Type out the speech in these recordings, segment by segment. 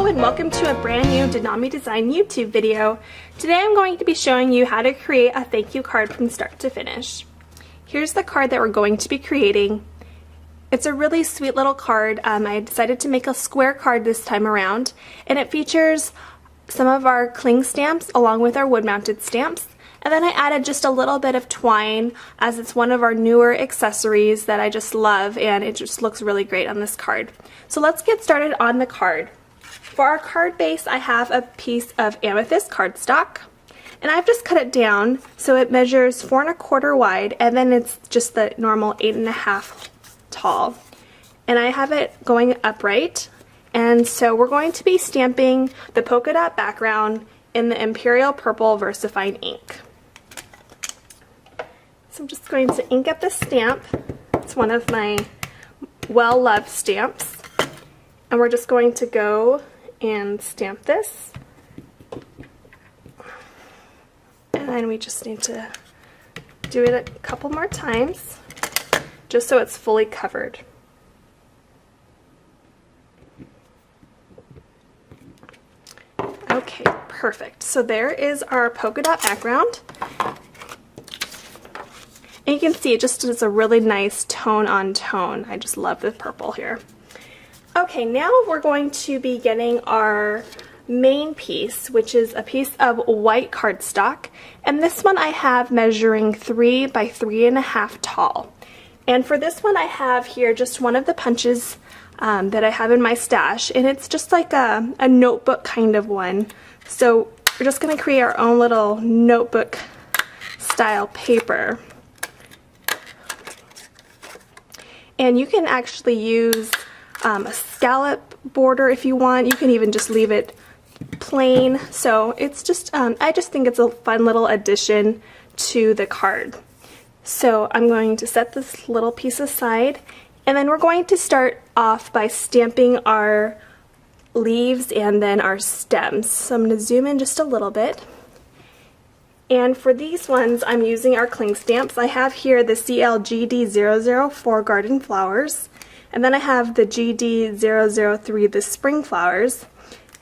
Hello and welcome to a brand new DeNami Design YouTube video. Today I'm going to be showing you how to create a thank you card from start to finish. Here's the card that we're going to be creating. It's a really sweet little card. I decided to make a square card this time around, and it features some of our cling stamps along with our wood mounted stamps. And then I added just a little bit of twine as it's one of our newer accessories that I just love, and it just looks really great on this card. So let's get started on the card. For our card base, I have a piece of amethyst cardstock, and I've just cut it down so it measures 4 1/4 wide, and then it's just the normal 8 1/2 tall. And I have it going upright, and so we're going to be stamping the polka dot background in the Imperial Purple VersaFine ink. So I'm just going to ink up the stamp. It's one of my well-loved stamps. And we're just going to go and stamp this. And then we just need to do it a couple more times, just so it's fully covered. Okay, perfect. So there is our polka dot background. And you can see it just is a really nice tone on tone. I just love the purple here. Okay, now we're going to be getting our main piece, which is a piece of white cardstock. And this one I have measuring 3 by 3 1/2 tall. And for this one I have here just one of the punches that I have in my stash, and it's just like a notebook kind of one. So we're just going to create our own little notebook style paper. And you can actually use a scallop border if you want. You can even just leave it plain. So it's just, I just think it's a fun little addition to the card. So I'm going to set this little piece aside, and then we're going to start off by stamping our leaves and then our stems. So I'm going to zoom in just a little bit. And for these ones, I'm using our cling stamps. I have here the CLGD004 Garden Flowers, and then I have the GD003 the Spring Flowers.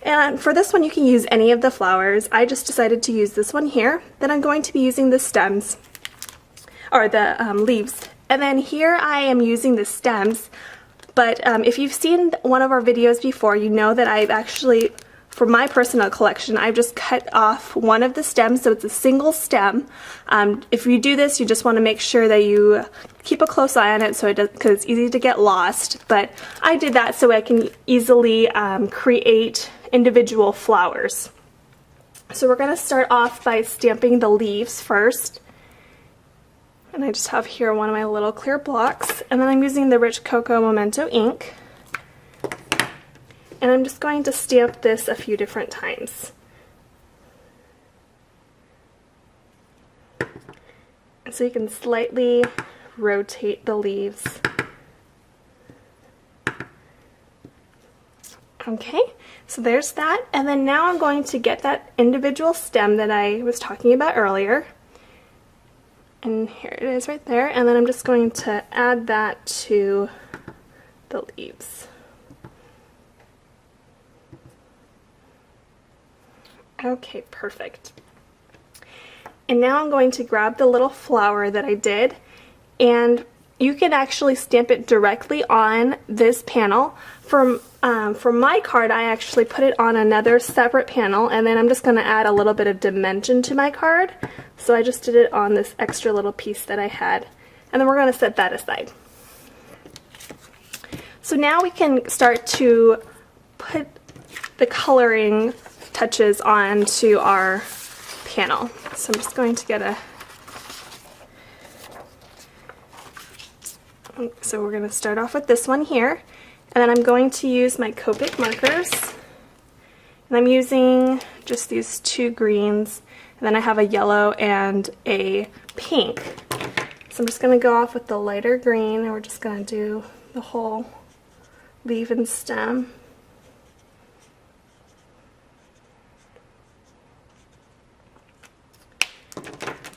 And for this one, you can use any of the flowers. I just decided to use this one here. Then I'm going to be using the stems, or the leaves. And then here I am using the stems, but if you've seen one of our videos before, you know that I've actually, for my personal collection, I've just cut off one of the stems, so it's a single stem. If you do this, you just want to make sure that you keep a close eye on it, so it does, because it's easy to get lost. But I did that so I can easily create individual flowers. So we're going to start off by stamping the leaves first. And I just have here one of my little clear blocks, and then I'm using the Rich Cocoa Memento ink. And I'm just going to stamp this a few different times. So you can slightly rotate the leaves. Okay, so there's that. And then now I'm going to get that individual stem that I was talking about earlier. And here it is right there. And then I'm just going to add that to the leaves. Okay, perfect. And now I'm going to grab the little flower that I did, and you can actually stamp it directly on this panel. For my card, I actually put it on another separate panel, and then I'm just going to add a little bit of dimension to my card. So I just did it on this extra little piece that I had, and then we're going to set that aside. So now we can start to put the coloring touches onto our panel. So I'm just going to get a, so we're going to start off with this one here, and then I'm going to use my Copic markers, and I'm using just these 2 greens, and then I have a yellow and a pink. So I'm just going to go off with the lighter green, and we're just going to do the whole leaf and stem.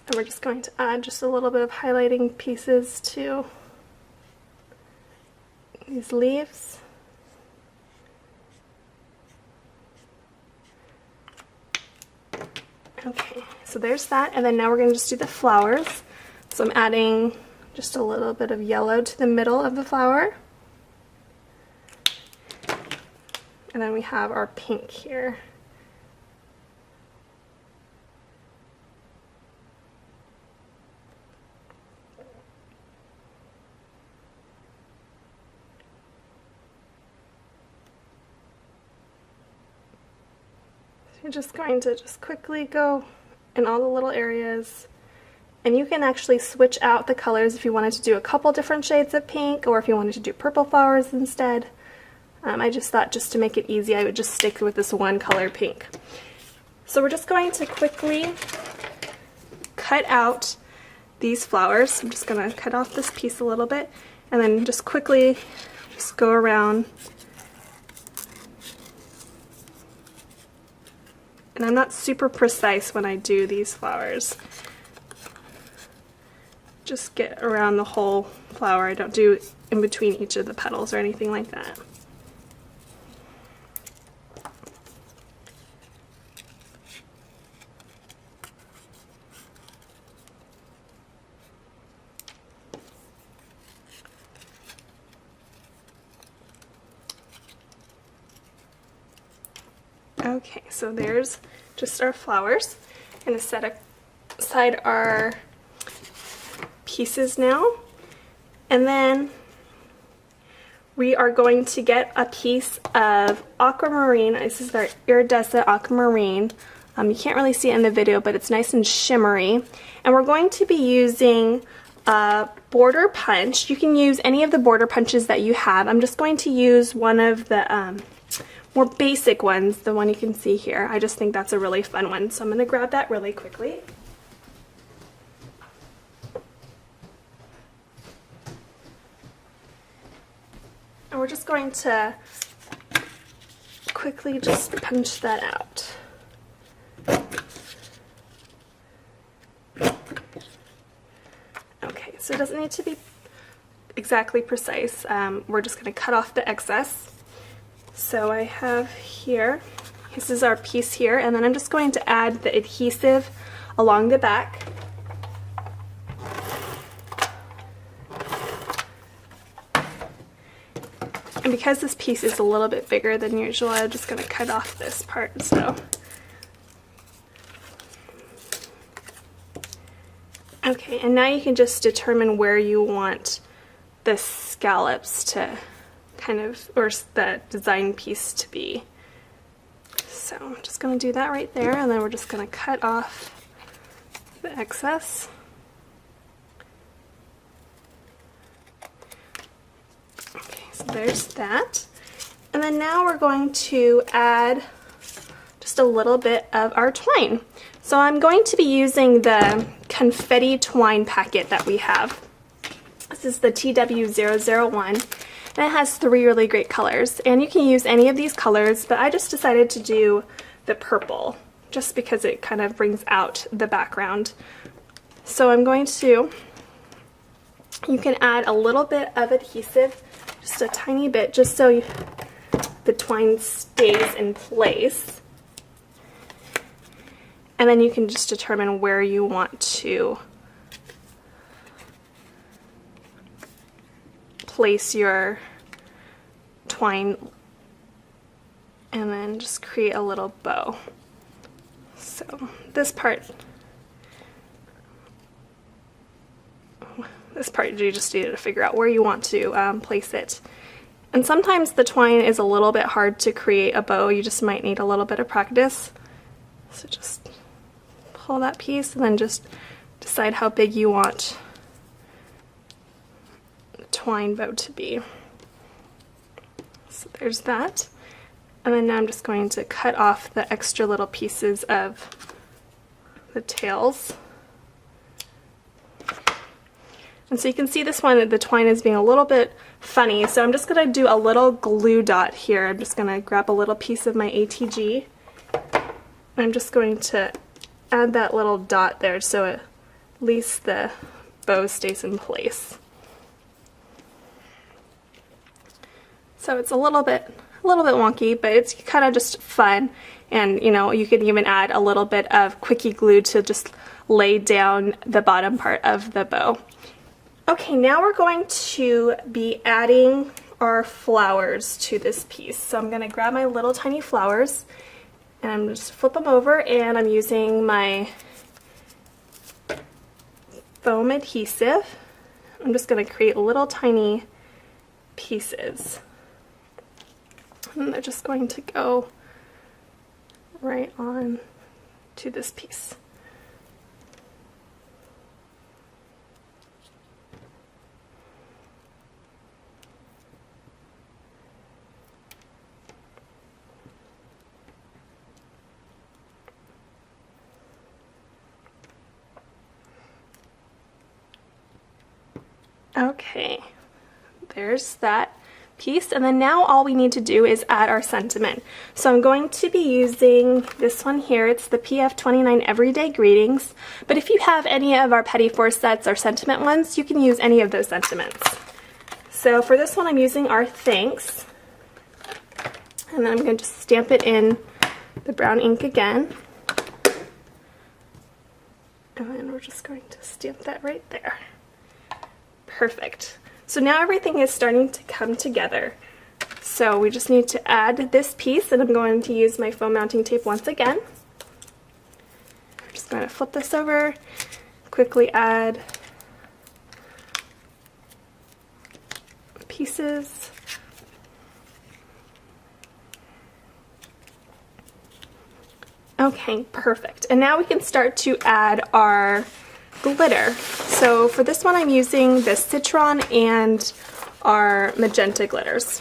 And we're just going to add just a little bit of highlighting pieces to these leaves. Okay, so there's that, and then now we're going to just do the flowers. So I'm adding just a little bit of yellow to the middle of the flower. And then we have our pink here. So you're just going to just quickly go in all the little areas. And you can actually switch out the colors if you wanted to do a couple different shades of pink, or if you wanted to do purple flowers instead. I just thought, just to make it easy, I would just stick with this one color pink. So we're just going to quickly cut out these flowers. I'm just going to cut off this piece a little bit, and then just quickly just go around. And I'm not super precise when I do these flowers. Just get around the whole flower. I don't do in between each of the petals or anything like that. Okay, so there's just our flowers. I'm going to set aside our pieces now, and then we are going to get a piece of aquamarine. This is our iridescent aquamarine. You can't really see it in the video, but it's nice and shimmery, and we're going to be using a border punch. You can use any of the border punches that you have. I'm just going to use one of the more basic ones, the one you can see here. I just think that's a really fun one, so I'm going to grab that really quickly. And we're just going to quickly just punch that out. Okay, so it doesn't need to be exactly precise. We're just going to cut off the excess. So I have here, this is our piece here, and then I'm just going to add the adhesive along the back. And because this piece is a little bit bigger than usual, I'm just going to cut off this part. So, okay, and now you can just determine where you want the scallops to kind of, or the design piece to be. So I'm just going to do that right there, and then we're just going to cut off the excess. Okay, so there's that. And then now we're going to add just a little bit of our twine. So I'm going to be using the confetti twine packet that we have. This is the TW001. And it has 3 really great colors, and you can use any of these colors, but I just decided to do the purple just because it kind of brings out the background. So I'm going to, you can add a little bit of adhesive, just a tiny bit, just so the twine stays in place. And then you can just determine where you want to place your twine, and then just create a little bow. So this part you just need to figure out where you want to place it. And sometimes the twine is a little bit hard to create a bow. You just might need a little bit of practice. So just pull that piece and then just decide how big you want twine bow to be. So there's that. And then now I'm just going to cut off the extra little pieces of the tails. And so you can see this one, the twine is being a little bit funny, so I'm just going to do a little glue dot here. I'm just going to grab a little piece of my ATG. I'm just going to add that little dot there so at least the bow stays in place. So it's a little bit a little bit wonky, but it's kind of just fun. And you know, you can even add a little bit of quickie glue to just lay down the bottom part of the bow. Okay, now we're going to be adding our flowers to this piece. So I'm going to grab my little tiny flowers and I'm just flip them over, and I'm using my foam adhesive. I'm just going to create little tiny pieces. And they're just going to go right on to this piece. Okay, there's that piece, and then now all we need to do is add our sentiment. So I'm going to be using this one here. It's the PF29 Everyday Greetings, but if you have any of our Petit Four sets or sentiment ones, you can use any of those sentiments. So for this one I'm using our thanks, and then I'm going to just stamp it in the brown ink again, and then we're just going to stamp that right there. Perfect. So now everything is starting to come together. So we just need to add this piece, and I'm going to use my foam mounting tape once again. I'm just going to flip this over, quickly add pieces. Okay, perfect. And now we can start to add our glitter. So for this one I'm using the Citron and our magenta glitters.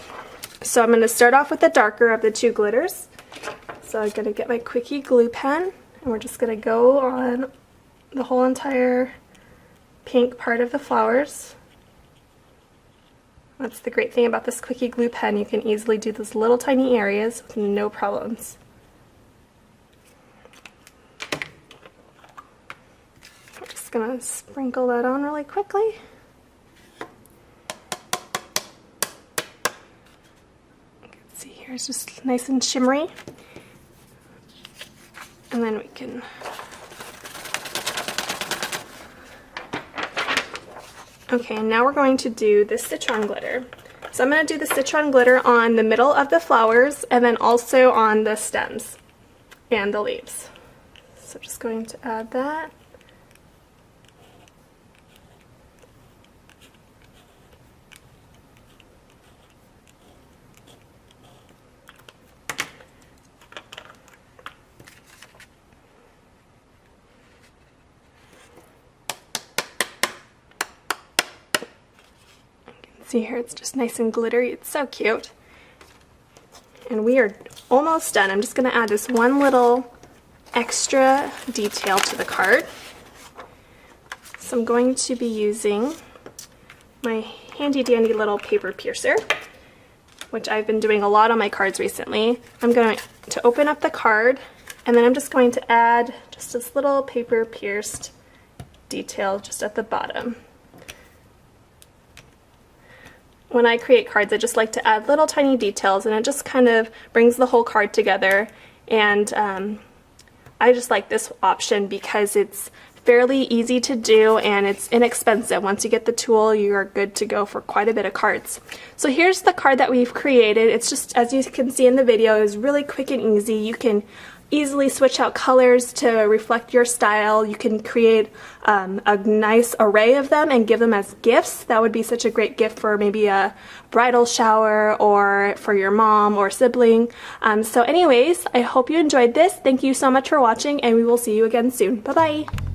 So I'm going to start off with the darker of the two glitters. So I'm going to get my quickie glue pen, and we're just going to go on the whole entire pink part of the flowers. That's the great thing about this quickie glue pen, you can easily do those little tiny areas with no problems. Gonna sprinkle that on really quickly. You can see here it's just nice and shimmery. And then we can okay, and now we're going to do the citron glitter. So I'm going to do the citron glitter on the middle of the flowers and then also on the stems and the leaves. So just going to add that. See here, it's just nice and glittery. It's so cute. And we are almost done. I'm just going to add this one little extra detail to the card. So I'm going to be using my handy dandy little paper piercer, which I've been doing a lot on my cards recently. I'm going to open up the card, and then I'm just going to add just this little paper pierced detail just at the bottom. When I create cards, I just like to add little tiny details, and it just kind of brings the whole card together. And I just like this option because it's fairly easy to do and it's inexpensive. Once you get the tool, you are good to go for quite a bit of cards. So here's the card that we've created. It's just, as you can see in the video, is really quick and easy. You can easily switch out colors to reflect your style. You can create a nice array of them and give them as gifts. That would be such a great gift for maybe a bridal shower or for your mom or sibling. So anyways, I hope you enjoyed this. Thank you so much for watching, and we will see you again soon. Bye-bye.